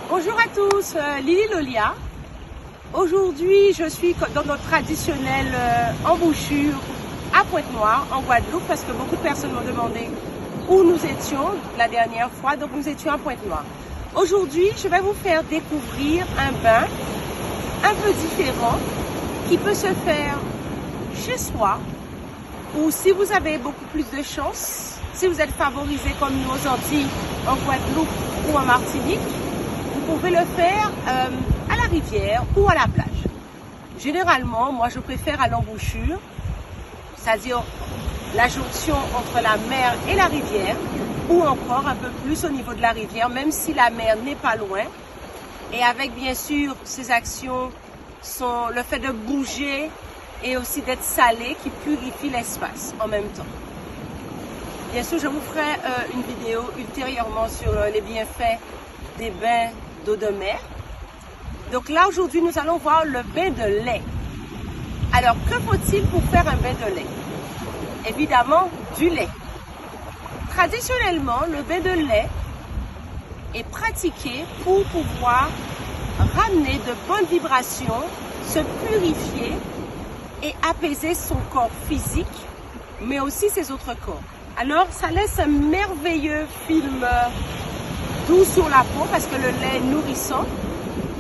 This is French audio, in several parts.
Bonjour à tous, Lily Lolia. Aujourd'hui, je suis dans notre traditionnelle embouchure à Pointe-Noire, en Guadeloupe, parce que beaucoup de personnes m'ont demandé où nous étions la dernière fois, donc nous étions à Pointe-Noire. Aujourd'hui, je vais vous faire découvrir un bain un peu différent qui peut se faire chez soi, ou si vous avez beaucoup plus de chance, si vous êtes favorisé comme nous aux Antilles, en Guadeloupe ou en Martinique, vous pouvez le faire à la rivière ou à la plage. Généralement, moi je préfère à l'embouchure, c'est-à-dire la jonction entre la mer et la rivière, ou encore un peu plus au niveau de la rivière, même si la mer n'est pas loin. Et avec bien sûr ces actions sont le fait de bouger et aussi d'être salé qui purifie l'espace en même temps. Bien sûr, je vous ferai une vidéo ultérieurement sur les bienfaits des bains d'eau de mer. Donc là, aujourd'hui, nous allons voir le bain de lait. Alors, que faut-il pour faire un bain de lait? Évidemment, du lait. Traditionnellement, le bain de lait est pratiqué pour pouvoir ramener de bonnes vibrations, se purifier et apaiser son corps physique, mais aussi ses autres corps. Alors, ça laisse un merveilleux film doux sur la peau parce que le lait est nourrissant.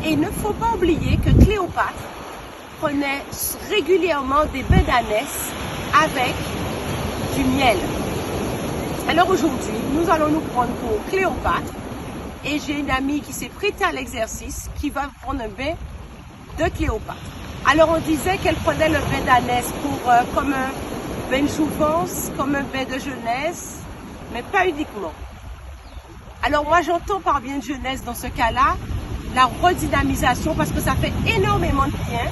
Et il ne faut pas oublier que Cléopâtre prenait régulièrement des bains d'ânesse avec du miel. Alors aujourd'hui, nous allons nous prendre pour Cléopâtre et j'ai une amie qui s'est prêtée à l'exercice qui va prendre un bain de Cléopâtre. Alors on disait qu'elle prenait le bain d'ânesse pour comme un bain de jouvence, comme un bain de jeunesse, mais pas uniquement. Alors moi j'entends par bien de jeunesse dans ce cas-là la redynamisation parce que ça fait énormément de bien,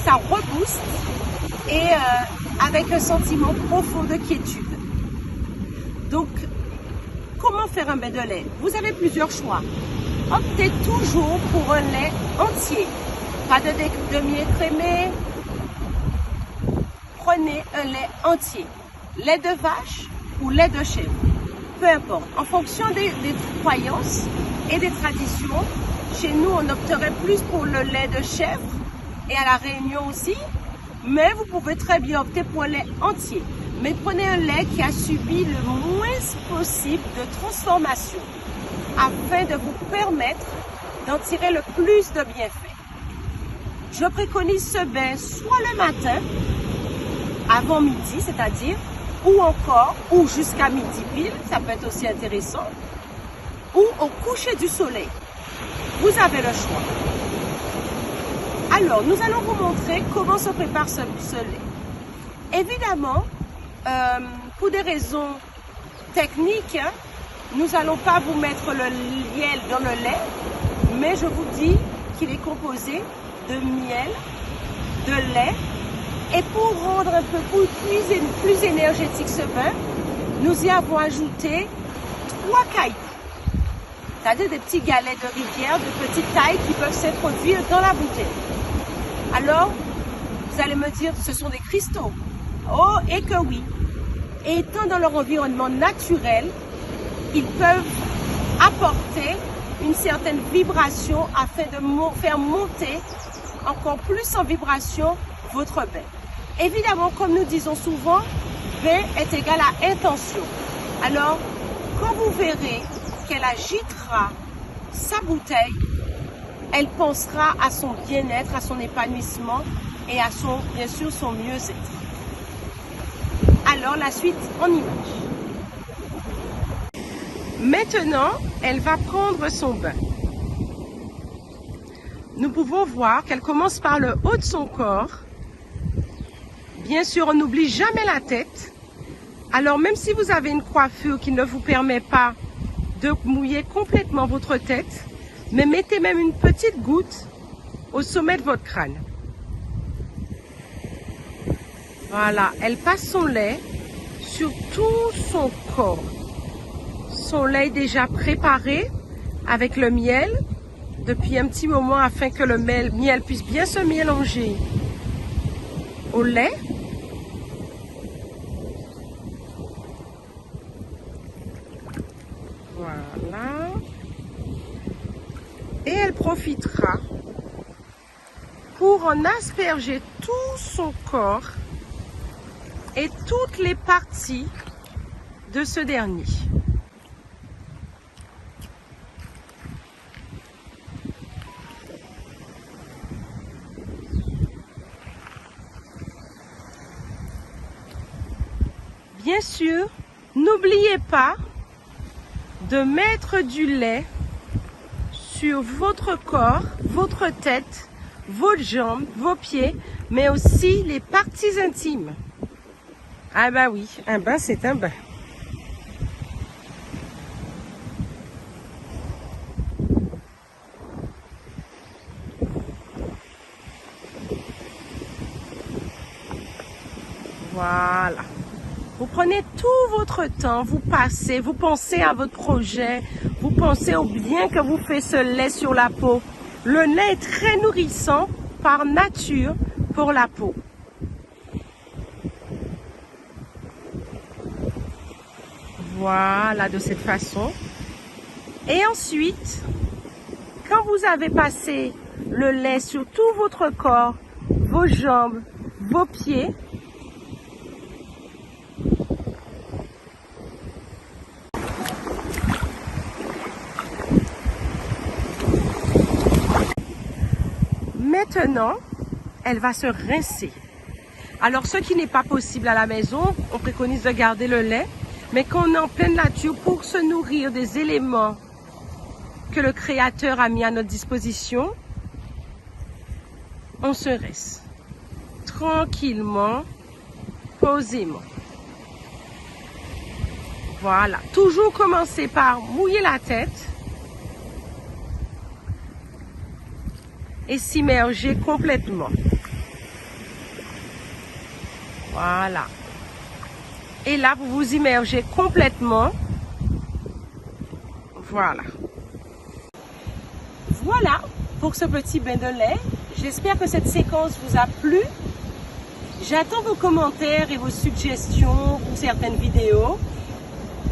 ça rebooste et avec un sentiment profond de quiétude. Donc, comment faire un bain de lait? Vous avez plusieurs choix. Optez toujours pour un lait entier, pas de demi-écrémé. Prenez un lait entier, lait de vache ou lait de chèvre, peu importe. En fonction des croyances et des traditions, chez nous, on opterait plus pour le lait de chèvre et à la Réunion aussi, mais vous pouvez très bien opter pour un lait entier. Mais prenez un lait qui a subi le moins possible de transformation afin de vous permettre d'en tirer le plus de bienfaits. Je préconise ce bain soit le matin, avant midi, c'est-à-dire, ou jusqu'à midi pile, ça peut être aussi intéressant, ou au coucher du soleil. Vous avez le choix. Alors, nous allons vous montrer comment se prépare ce lait. Évidemment, pour des raisons techniques, nous n'allons pas vous mettre le miel dans le lait, mais je vous dis qu'il est composé de miel, de lait, et pour rendre un peu plus énergétique ce bain, nous y avons ajouté 3 cailloux. C'est-à-dire des petits galets de rivière de petite taille qui peuvent s'introduire dans la bouteille. Alors, vous allez me dire, ce sont des cristaux. Oh, et que oui. Et étant dans leur environnement naturel, ils peuvent apporter une certaine vibration afin de faire monter encore plus en vibration votre bain. Évidemment, comme nous disons souvent, bain est égal à intention. Alors, quand vous verrez qu'elle agitera sa bouteille, elle pensera à son bien-être, à son épanouissement et à bien sûr son mieux-être. Alors la suite en image. Maintenant, elle va prendre son bain. Nous pouvons voir qu'elle commence par le haut de son corps. Bien sûr, on n'oublie jamais la tête. Alors même si vous avez une coiffure qui ne vous permet pas de mouiller complètement votre tête, mais mettez même une petite goutte au sommet de votre crâne. Voilà, elle passe son lait sur tout son corps. Son lait est déjà préparé avec le miel depuis un petit moment afin que le miel puisse bien se mélanger au lait. Voilà. et elle profitera pour en asperger tout son corps et toutes les parties de ce dernier. Bien sûr, n'oubliez pas de mettre du lait sur votre corps, votre tête, vos jambes, vos pieds, mais aussi les parties intimes. Ah bah oui, un bain c'est un bain. Voilà. Vous prenez tout votre temps, vous passez, vous pensez à votre projet, vous pensez au bien que vous fait ce lait sur la peau. Le lait est très nourrissant par nature pour la peau. Voilà, de cette façon. Et ensuite, quand vous avez passé le lait sur tout votre corps, vos jambes, vos pieds, maintenant, elle va se rincer. Alors, ce qui n'est pas possible à la maison, on préconise de garder le lait, mais quand on est en pleine nature pour se nourrir des éléments que le Créateur a mis à notre disposition, on se rince tranquillement, posément. Voilà, toujours commencer par mouiller la tête et s'immerger complètement. Voilà. Et là, vous vous immergez complètement. Voilà. Voilà pour ce petit bain de lait. J'espère que cette séquence vous a plu. J'attends vos commentaires et vos suggestions pour certaines vidéos.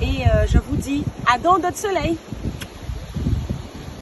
Et je vous dis à dans d'autres soleils.